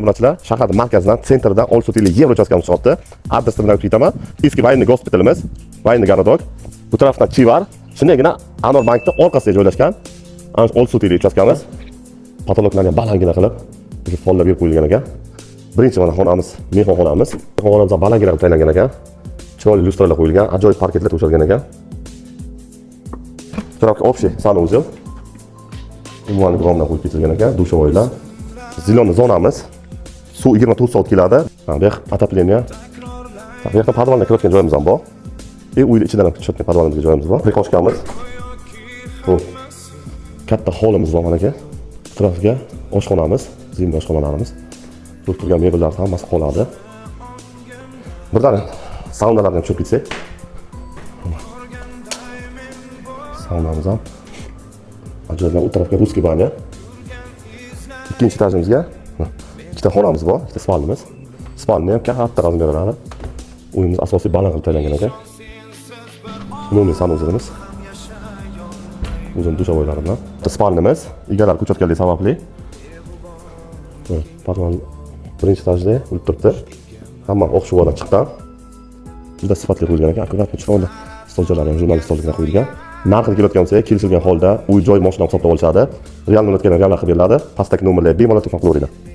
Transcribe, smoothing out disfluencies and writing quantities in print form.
Obunachilar, shaharning markazidan, sentrdan Olsutilli yer uchastkamiz chiqyapti. Adresini bilan aytaman. Eski Voyenniy gospitalimiz, Voyenniy garodok. Bu tarafdan Chivar, shundagina Anor bankning orqasida joylashgan. Ana shu Olsutilli uchastkamiz. Patologlarni ham balangina qilib, bizni follab berib qo'yilgan ekan. Birinchi mana xonamiz, mehmonxonamiz. Mehmonxonamizda balangina qilib tayyorlangan ekan. Chiroyli lyustralar qo'yilgan, ajoyib parketlar to'shalgan ekan. Bu tarafga общий sanuzel. Umuman g'omdan qo'yib ketilgan ekan, dushovoylar. Zilonni zonamiz. Suv 24 soat keladi. Bu yoq отопление. Bu yoqda podvalga kirayotgan joyimiz ham bor. Uyning ichidan ham chiqayotgan podvalga joyimiz bor. Prikoshkamiz. Bu katta holimiz bor mana aka. Atrofiga oshxonamiz, zimli oshxonalarimiz. Turib turgan mebellar hammasi qoladi. Birdan saunalarni ham cho'kib ketsak. Saunamiz ham ajoyib, u tarafga ruskiy banya. Ikkinchi etajimizga ikkita xonamiz bor, ikkita spalnimiz. Spalni ham katta razmerlari. Uyimiz asosiy baland qilib tayyorlangan ekan. Umumiy sanuzelimiz. Uzun dushovoylar bilan. Spalnimiz egalar ko'chayotganligi sababli podval birinchi etajda bo'lib turibdi. Hamma o'xshivolar chiqqan. Juda sifatli qo'yilgan ekan. Akkuratni chiroyli stolchalar ham jurnalist stolchaga qo'yilgan. Narxi kelayotgan bo'lsa, kelishilgan holda uy joy mashina hisoblab olishadi. Real bo'layotgan reallar qilib beriladi. Pastdagi nomerlarga bemalol telefon qilaveringlar.